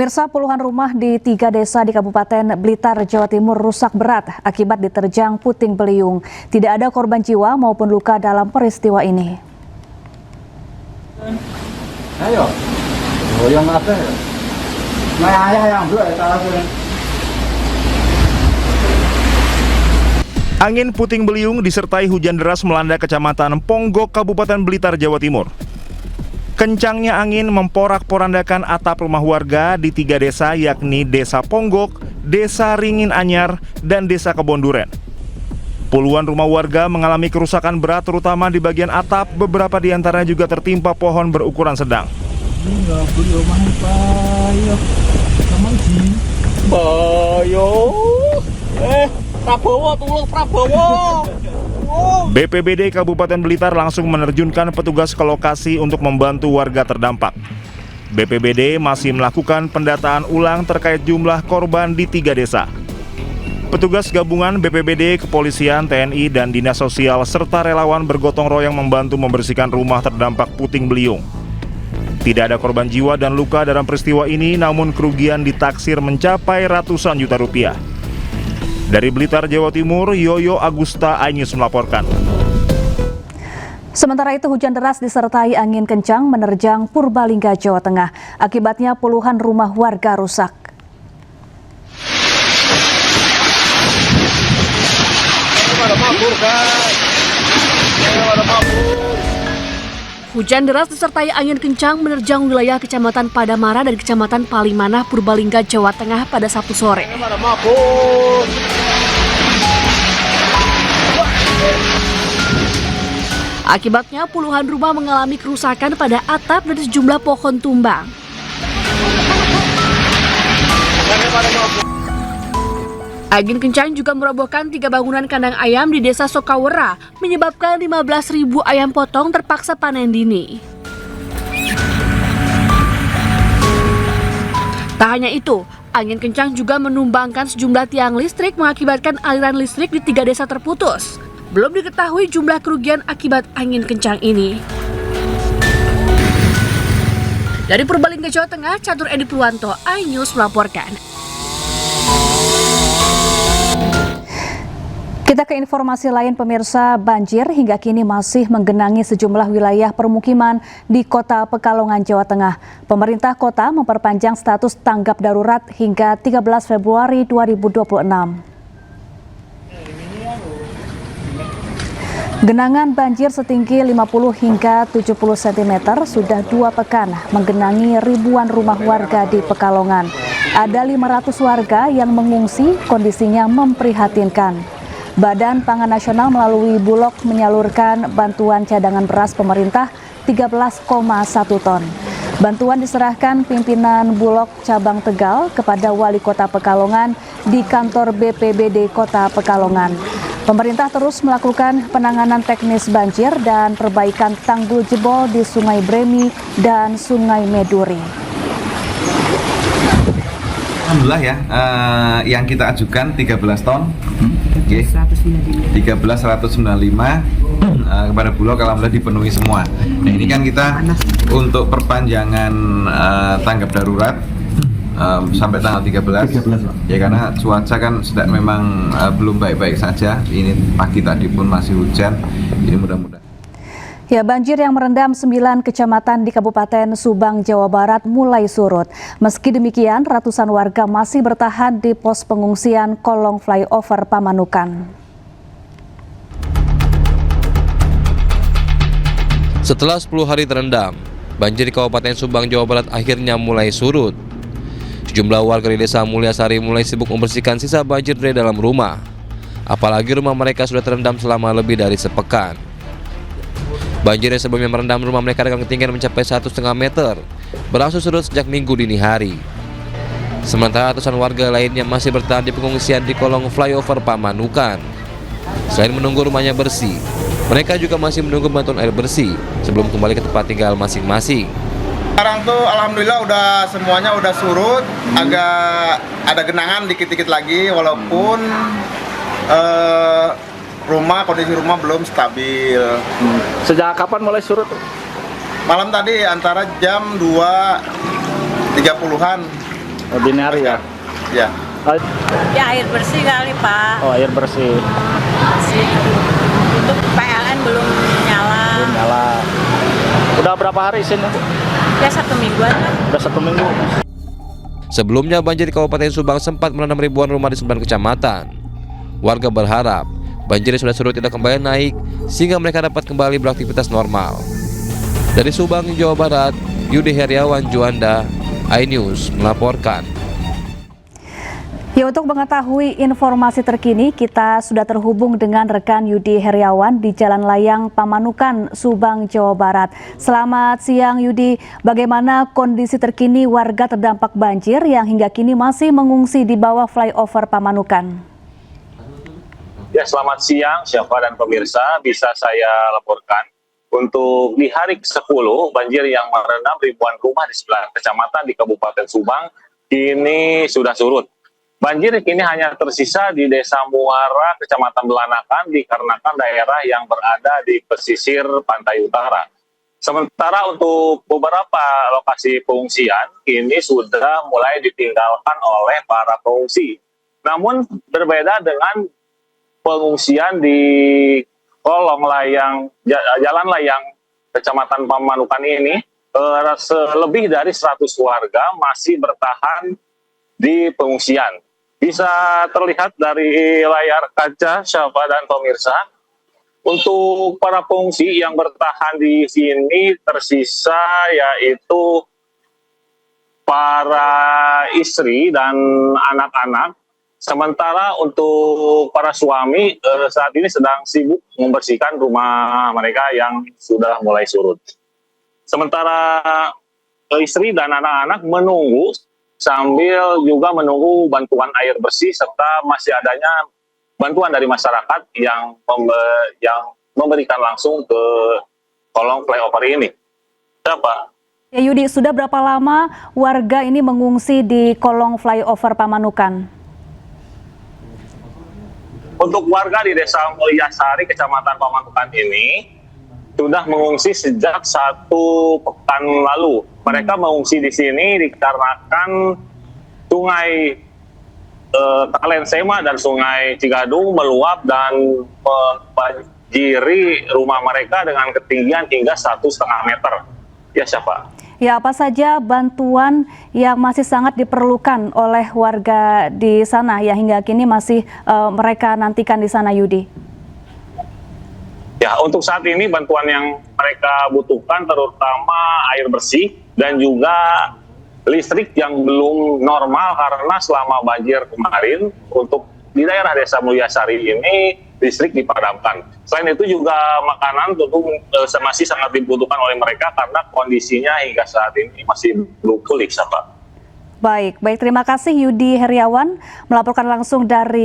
Pemirsa, puluhan rumah di 3 desa di Kabupaten Blitar, Jawa Timur rusak berat akibat diterjang puting beliung. Tidak ada korban jiwa maupun luka dalam peristiwa ini. Ayo, yang ada ya. Ayah yang belum ya. Angin puting beliung disertai hujan deras melanda Kecamatan Ponggok, Kabupaten Blitar, Jawa Timur. Kencangnya angin memporak-porandakan atap rumah warga di 3 desa, yakni Desa Ponggok, Desa Ringin Anyar, dan Desa Kebon Duren. Puluhan rumah warga mengalami kerusakan berat terutama di bagian atap, beberapa di antaranya juga tertimpa pohon berukuran sedang. Prabowo, tolong Prabowo. BPBD Kabupaten Blitar langsung menerjunkan petugas ke lokasi untuk membantu warga terdampak. BPBD masih melakukan pendataan ulang terkait jumlah korban di 3 desa. Petugas gabungan BPBD, kepolisian, TNI, dan Dinas Sosial serta relawan bergotong royong membantu membersihkan rumah terdampak puting beliung. Tidak ada korban jiwa dan luka dalam peristiwa ini, namun kerugian ditaksir mencapai ratusan juta rupiah. Dari Blitar, Jawa Timur, Yoyo Agusta, iNews melaporkan. Sementara itu, hujan deras disertai angin kencang menerjang Purbalingga, Jawa Tengah. Akibatnya puluhan rumah warga rusak. Hujan deras disertai angin kencang menerjang wilayah Kecamatan Padamara dan Kecamatan Palimanah, Purbalingga, Jawa Tengah pada Sabtu sore. Akibatnya puluhan rumah mengalami kerusakan pada atap dan sejumlah pohon tumbang. Angin kencang juga merobohkan 3 bangunan kandang ayam di Desa Sokawera, menyebabkan 15.000 ayam potong terpaksa panen dini. Tak hanya itu, angin kencang juga menumbangkan sejumlah tiang listrik mengakibatkan aliran listrik di 3 desa terputus. Belum diketahui jumlah kerugian akibat angin kencang ini. Dari Purbalingga, Jawa Tengah, Catur Edi Purwanto, iNews melaporkan. Kita ke informasi lain, pemirsa. Banjir hingga kini masih menggenangi sejumlah wilayah permukiman di Kota Pekalongan, Jawa Tengah. Pemerintah kota memperpanjang status tanggap darurat hingga 13 Februari 2026. Genangan banjir setinggi 50 hingga 70 cm sudah 2 pekan menggenangi ribuan rumah warga di Pekalongan. Ada 500 warga yang mengungsi, kondisinya memprihatinkan. Badan Pangan Nasional melalui Bulog menyalurkan bantuan cadangan beras pemerintah 13,1 ton. Bantuan diserahkan pimpinan Bulog Cabang Tegal kepada Wali Kota Pekalongan di kantor BPBD Kota Pekalongan. Pemerintah terus melakukan penanganan teknis banjir dan perbaikan tanggul jebol di Sungai Bremi dan Sungai Meduri. Alhamdulillah ya, yang kita ajukan 13 ton, 13.195 kepada Bulog, alhamdulillah dipenuhi semua. Nah, ini kan kita untuk perpanjangan tanggap darurat sampai tanggal 13 ya, karena cuaca kan sedang memang belum baik-baik saja. Ini pagi tadi pun masih hujan. Ini mudah-mudahan. Ya, banjir yang merendam 9 kecamatan di Kabupaten Subang, Jawa Barat mulai surut. Meski demikian, ratusan warga masih bertahan di pos pengungsian kolong flyover Pamanukan. Setelah 10 hari terendam, banjir di Kabupaten Subang, Jawa Barat akhirnya mulai surut. Sejumlah warga di Desa Mulyasari mulai sibuk membersihkan sisa banjir dari dalam rumah. Apalagi rumah mereka sudah terendam selama lebih dari sepekan. Banjir yang sebelumnya merendam rumah mereka dengan ketinggian mencapai 1,5 meter berangsur surut sejak Minggu dini hari. Sementara ratusan warga lainnya masih bertahan di pengungsian di kolong flyover Pamanukan. Selain menunggu rumahnya bersih, mereka juga masih menunggu bantuan air bersih sebelum kembali ke tempat tinggal masing-masing. Sekarang tuh alhamdulillah semuanya udah surut, agak ada genangan dikit-dikit lagi, walaupun kondisi rumah belum stabil. Sejak kapan mulai surut? Malam tadi antara jam 2.30-an Oh, dini hari ya? Ya. Oh, Ya air bersih kali Pak. oh, air bersih. Bersih. Untuk PLN belum nyala. Belum nyala. Udah berapa hari sini, Bu? Ya 1 mingguan lah. Udah 1 minggu. Sebelumnya banjir di Kabupaten Subang sempat merendam ribuan rumah di 9 kecamatan. Warga berharap banjir yang sudah surut tidak kembali naik sehingga mereka dapat kembali beraktivitas normal. Dari Subang, Jawa Barat, Yudi Heriawan Juanda, iNews melaporkan. Ya, untuk mengetahui informasi terkini, kita sudah terhubung dengan rekan Yudi Heriawan di Jalan Layang Pamanukan, Subang, Jawa Barat. Selamat siang Yudi, bagaimana kondisi terkini warga terdampak banjir yang hingga kini masih mengungsi di bawah flyover Pamanukan? Ya, selamat siang Syafa dan pemirsa, bisa saya laporkan. Untuk di hari ke-10, banjir yang merendam ribuan rumah di 9 kecamatan di Kabupaten Subang kini sudah surut. Banjir kini hanya tersisa di Desa Muara, Kecamatan Belanakan, dikarenakan daerah yang berada di pesisir pantai utara. Sementara untuk beberapa lokasi pengungsian, kini sudah mulai ditinggalkan oleh para pengungsi. Namun berbeda dengan pengungsian di kolong layang, jalan layang Kecamatan Pamanukan ini, lebih dari 100 warga masih bertahan di pengungsian. Bisa terlihat dari layar kaca Syafa dan pemirsa, untuk para pengungsi yang bertahan di sini tersisa yaitu para istri dan anak-anak. Sementara untuk para suami saat ini sedang sibuk membersihkan rumah mereka yang sudah mulai surut. Sementara istri dan anak-anak menunggu sambil juga menunggu bantuan air bersih serta masih adanya bantuan dari masyarakat yang memberikan langsung ke kolong flyover ini. Siapa? Ya Yudi, sudah berapa lama warga ini mengungsi di kolong flyover Pamanukan? Untuk warga di Desa Mulyasari, Kecamatan Pamanukan ini sudah mengungsi sejak 1 pekan lalu. Mereka mengungsi di sini dikarenakan sungai Talensema dan sungai Cigadung meluap dan membanjiri rumah mereka dengan ketinggian hingga 1,5 meter. Ya, siapa? Ya, apa saja bantuan yang masih sangat diperlukan oleh warga di sana ya hingga kini masih mereka nantikan di sana, Yudi? Ya, untuk saat ini bantuan yang mereka butuhkan terutama air bersih dan juga listrik yang belum normal karena selama banjir kemarin untuk di daerah Desa Mulyasari ini listrik dipadamkan. Selain itu juga makanan tentu masih sangat dibutuhkan oleh mereka karena kondisinya hingga saat ini masih belum pulih, Pak. Baik, terima kasih Yudi Heriawan melaporkan langsung dari